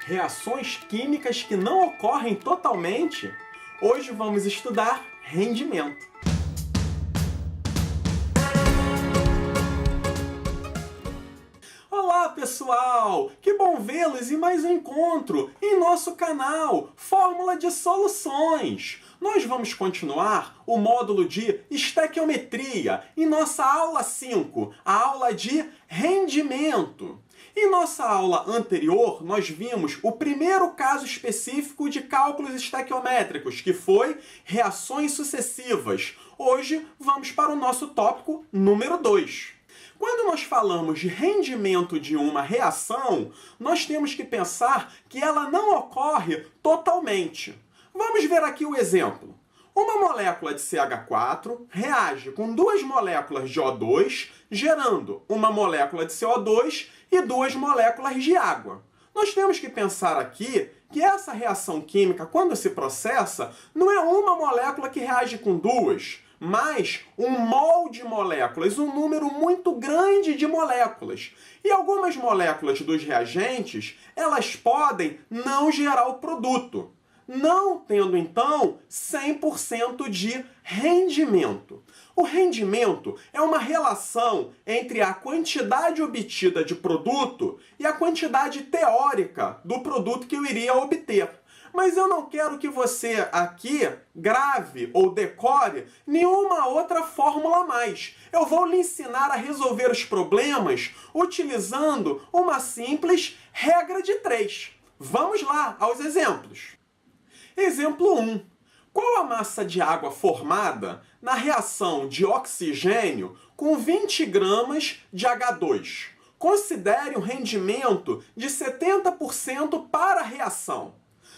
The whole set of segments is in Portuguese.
Reações químicas que não ocorrem totalmente? Hoje vamos estudar rendimento. Olá pessoal, que bom vê-los em mais um encontro em nosso canal Fórmula de Soluções. Nós vamos continuar o módulo de estequiometria em nossa aula 5, a aula de rendimento. Em nossa aula anterior, nós vimos o primeiro caso específico de cálculos estequiométricos, que foi reações sucessivas. Hoje vamos para o nosso tópico número 2. Quando nós falamos de rendimento de uma reação, nós temos que pensar que ela não ocorre totalmente. Vamos ver aqui o exemplo. Uma molécula de CH4 reage com duas moléculas de O2, gerando uma molécula de CO2 e duas moléculas de água. Nós temos que pensar aqui que essa reação química, quando se processa, não é uma molécula que reage com duas, mas um mol de moléculas, um número muito grande de moléculas. E algumas moléculas dos reagentes, elas podem não gerar o produto, não tendo, então, 100% de rendimento. O rendimento é uma relação entre a quantidade obtida de produto e a quantidade teórica do produto que eu iria obter. Mas eu não quero que você aqui grave ou decore nenhuma outra fórmula a mais. Eu vou lhe ensinar a resolver os problemas utilizando uma simples regra de 3. Vamos lá aos exemplos. Exemplo 1. Qual a massa de água formada na reação de oxigênio com 20 gramas de H2? Considere um rendimento de 70% para a reação.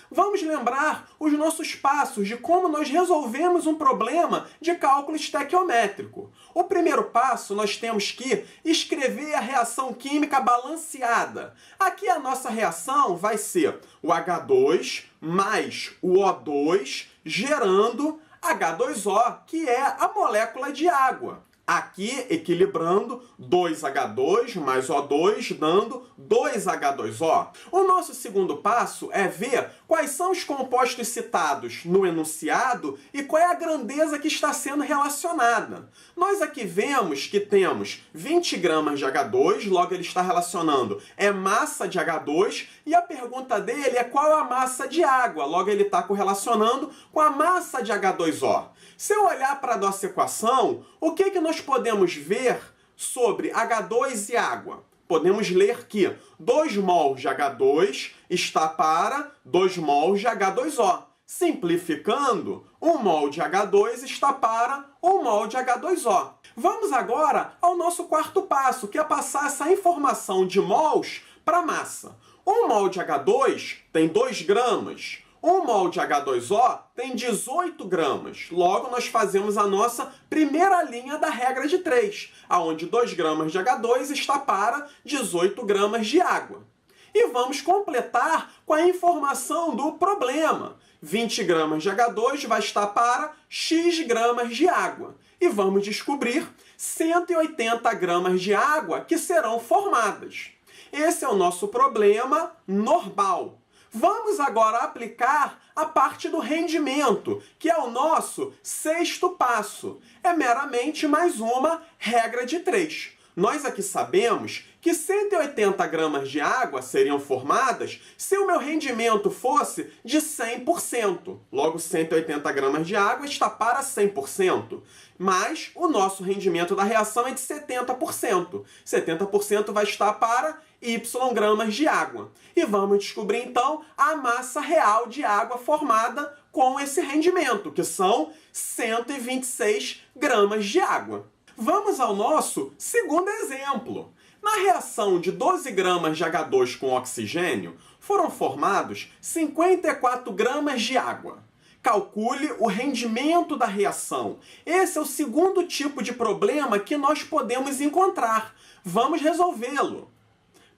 Vamos lembrar os nossos passos de como nós resolvemos um problema de cálculo estequiométrico. O primeiro passo, nós temos que escrever a reação química balanceada. Aqui a nossa reação vai ser o H2 mais o O2 gerando H2O, que é a molécula de água. Aqui, equilibrando, 2H2 mais O2, dando 2H2O. O nosso segundo passo é ver quais são os compostos citados no enunciado e qual é a grandeza que está sendo relacionada. Nós aqui vemos que temos 20 gramas de H2, logo ele está relacionando é massa de H2, e a pergunta dele é qual a massa de água, logo ele está correlacionando com a massa de H2O. Se eu olhar para a nossa equação, o que nós podemos ver sobre H2 e água? Podemos ler que 2 mols de H2 está para 2 mols de H2O. Simplificando, 1 mol de H2 está para 1 mol de H2O. Vamos agora ao nosso quarto passo, que é passar essa informação de mols para massa. 1 mol de H2 tem 2 gramas. 1 mol de H2O tem 18 gramas. Logo, nós fazemos a nossa primeira linha da regra de 3, onde 2 gramas de H2 está para 18 gramas de água. E vamos completar com a informação do problema. 20 gramas de H2 vai estar para X gramas de água. E vamos descobrir 180 gramas de água que serão formadas. Esse é o nosso problema normal. Vamos agora aplicar a parte do rendimento, que é o nosso sexto passo. É meramente mais uma regra de 3. Nós aqui sabemos que 180 gramas de água seriam formadas se o meu rendimento fosse de 100%. Logo, 180 gramas de água está para 100%. Mas o nosso rendimento da reação é de 70%. 70% vai estar para Y gramas de água. E vamos descobrir, então, a massa real de água formada com esse rendimento, que são 126 gramas de água. Vamos ao nosso segundo exemplo. Na reação de 12 gramas de H2 com oxigênio, foram formados 54 gramas de água. Calcule o rendimento da reação. Esse é o segundo tipo de problema que nós podemos encontrar. Vamos resolvê-lo.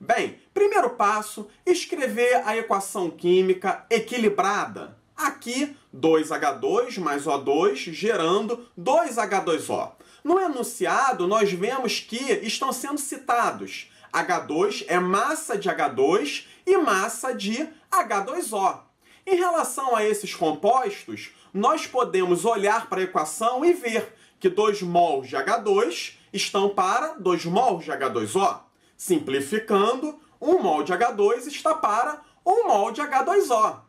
Bem, primeiro passo, escrever a equação química equilibrada. Aqui, 2H2 mais O2 gerando 2H2O. No enunciado, nós vemos que estão sendo citados H2 é massa de H2 e massa de H2O. Em relação a esses compostos, nós podemos olhar para a equação e ver que 2 mols de H2 estão para 2 mols de H2O. Simplificando, 1 mol de H2 está para 1 mol de H2O.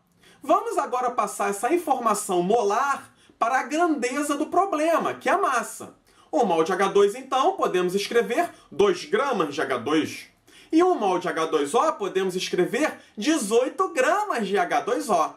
Vamos agora passar essa informação molar para a grandeza do problema, que é a massa. 1 mol de H2, então, podemos escrever 2 gramas de H2. E 1 mol de H2O podemos escrever 18 gramas de H2O.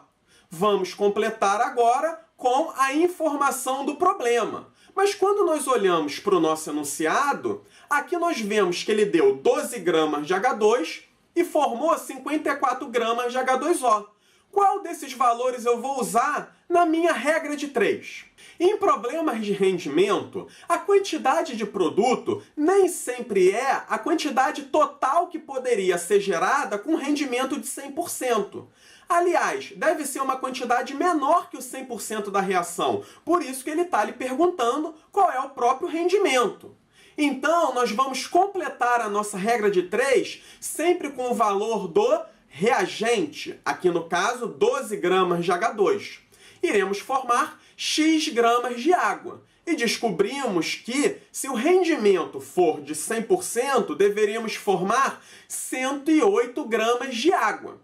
Vamos completar agora com a informação do problema. Mas quando nós olhamos para o nosso enunciado, aqui nós vemos que ele deu 12 gramas de H2 e formou 54 gramas de H2O. Qual desses valores eu vou usar na minha regra de 3? Em problemas de rendimento, a quantidade de produto nem sempre é a quantidade total que poderia ser gerada com rendimento de 100%. Aliás, deve ser uma quantidade menor que o 100% da reação. Por isso que ele está lhe perguntando qual é o próprio rendimento. Então, nós vamos completar a nossa regra de 3 sempre com o valor do reagente, aqui no caso 12 gramas de H2. Iremos formar X gramas de água. E descobrimos que, se o rendimento for de 100%, deveríamos formar 108 gramas de água.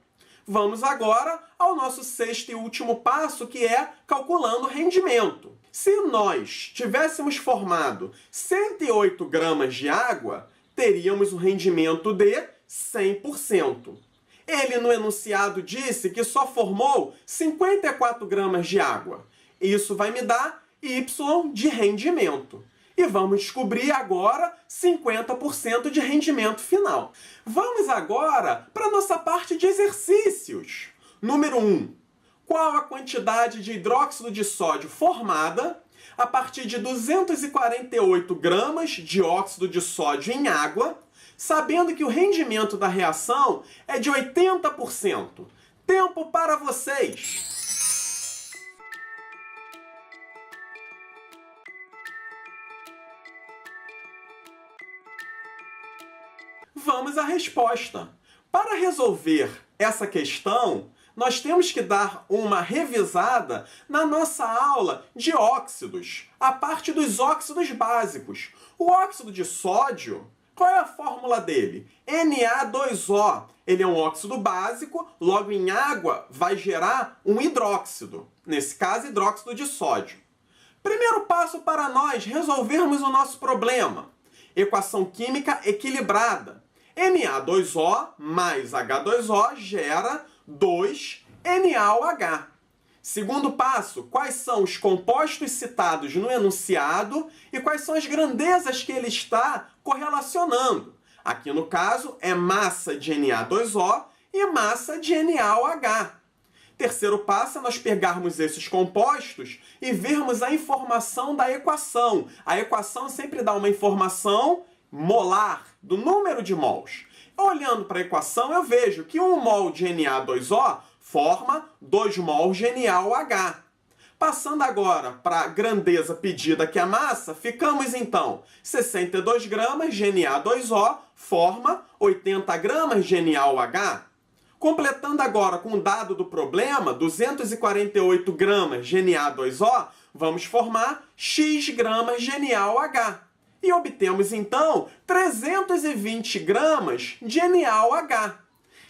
Vamos agora ao nosso sexto e último passo, que é calculando o rendimento. Se nós tivéssemos formado 108 gramas de água, teríamos um rendimento de 100%. Ele, no enunciado, disse que só formou 54 gramas de água. Isso vai me dar Y de rendimento. E vamos descobrir agora 50% de rendimento final. Vamos agora para a nossa parte de exercícios. Número 1. Qual a quantidade de hidróxido de sódio formada a partir de 248 gramas de óxido de sódio em água, sabendo que o rendimento da reação é de 80%. Tempo para vocês! Vamos à resposta. Para resolver essa questão, nós temos que dar uma revisada na nossa aula de óxidos, a parte dos óxidos básicos. O óxido de sódio, qual é a fórmula dele? Na2O. Ele é um óxido básico, logo em água vai gerar um hidróxido. Nesse caso, hidróxido de sódio. Primeiro passo para nós resolvermos o nosso problema. Equação química equilibrada. Na2O mais H2O gera 2NaOH. Segundo passo, quais são os compostos citados no enunciado e quais são as grandezas que ele está correlacionando. Aqui no caso é massa de Na2O e massa de NaOH. Terceiro passo é nós pegarmos esses compostos e vermos a informação da equação. A equação sempre dá uma informação molar, do número de mols. Olhando para a equação, eu vejo que 1 mol de Na2O forma 2 mols de NaOH. Passando agora para a grandeza pedida, que é a massa, ficamos então 62 gramas de Na2O forma 80 gramas de NaOH. Completando agora com o dado do problema, 248 gramas de Na2O, vamos formar X gramas de NaOH. E obtemos, então, 320 gramas de NaOH.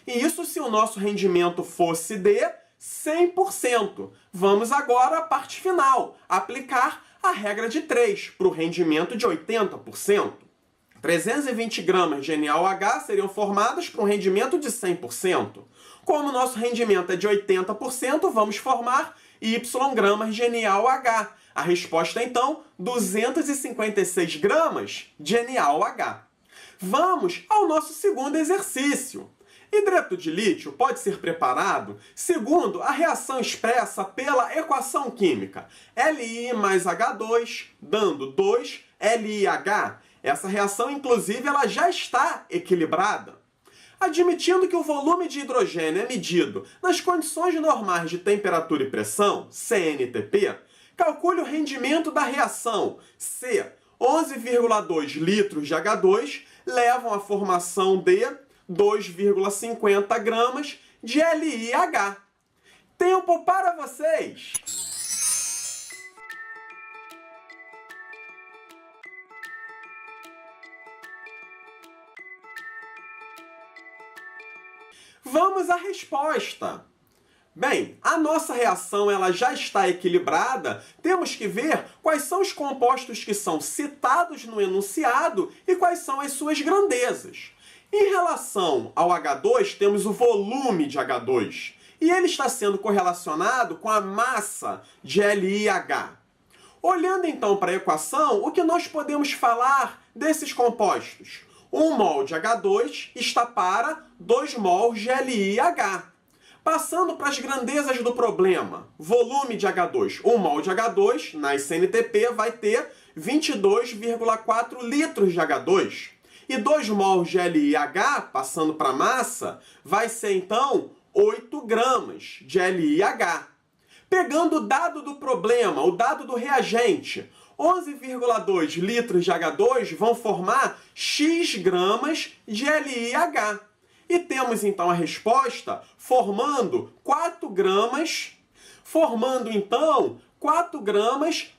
E isso se o nosso rendimento fosse de 100%. Vamos agora à parte final, aplicar a regra de 3 para o rendimento de 80%. 320 gramas de NaOH seriam formadas para um rendimento de 100%. Como o nosso rendimento é de 80%, vamos formar Y gramas de NaOH. A resposta é, então, 256 gramas de NaOH. Vamos ao nosso segundo exercício. Hidreto de lítio pode ser preparado segundo a reação expressa pela equação química Li mais H2, dando 2LiH. Essa reação, inclusive, ela já está equilibrada. Admitindo que o volume de hidrogênio é medido nas condições normais de temperatura e pressão, CNTP, calcule o rendimento da reação, C, 11,2 litros de H2 levam à formação de 2,50 gramas de LiH. Tempo para vocês! Vamos à resposta! Bem, a nossa reação ela já está equilibrada, temos que ver quais são os compostos que são citados no enunciado e quais são as suas grandezas. Em relação ao H2, temos o volume de H2, e ele está sendo correlacionado com a massa de LiH. Olhando então para a equação, o que nós podemos falar desses compostos? 1 mol de H2 está para 2 mols de LiH. Passando para as grandezas do problema, volume de H2. 1 mol de H2, na SNTP, vai ter 22,4 litros de H2. E 2 mols de LiH, passando para a massa, vai ser então 8 gramas de LiH. Pegando o dado do problema, o dado do reagente, 11,2 litros de H2 vão formar X gramas de LiH. E temos então a resposta formando 4 gramas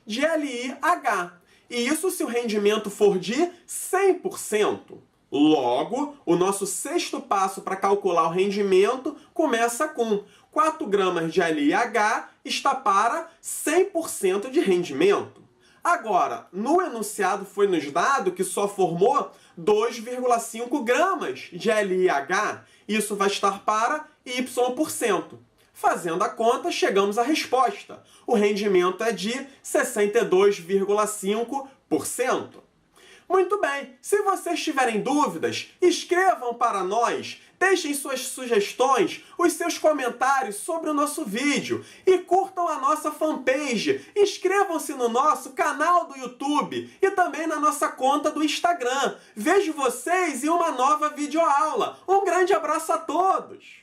de LiH. E isso se o rendimento for de 100%. Logo, o nosso sexto passo para calcular o rendimento começa com 4 gramas de LiH está para 100% de rendimento. Agora, no enunciado foi nos dado que só formou 2,5 gramas de LiH. Isso vai estar para Y%. Fazendo a conta, chegamos à resposta. O rendimento é de 62,5%. Muito bem, se vocês tiverem dúvidas, escrevam para nós, deixem suas sugestões, os seus comentários sobre o nosso vídeo e curtam a nossa fanpage. Inscrevam-se no nosso canal do YouTube e também na nossa conta do Instagram. Vejo vocês em uma nova videoaula. Um grande abraço a todos!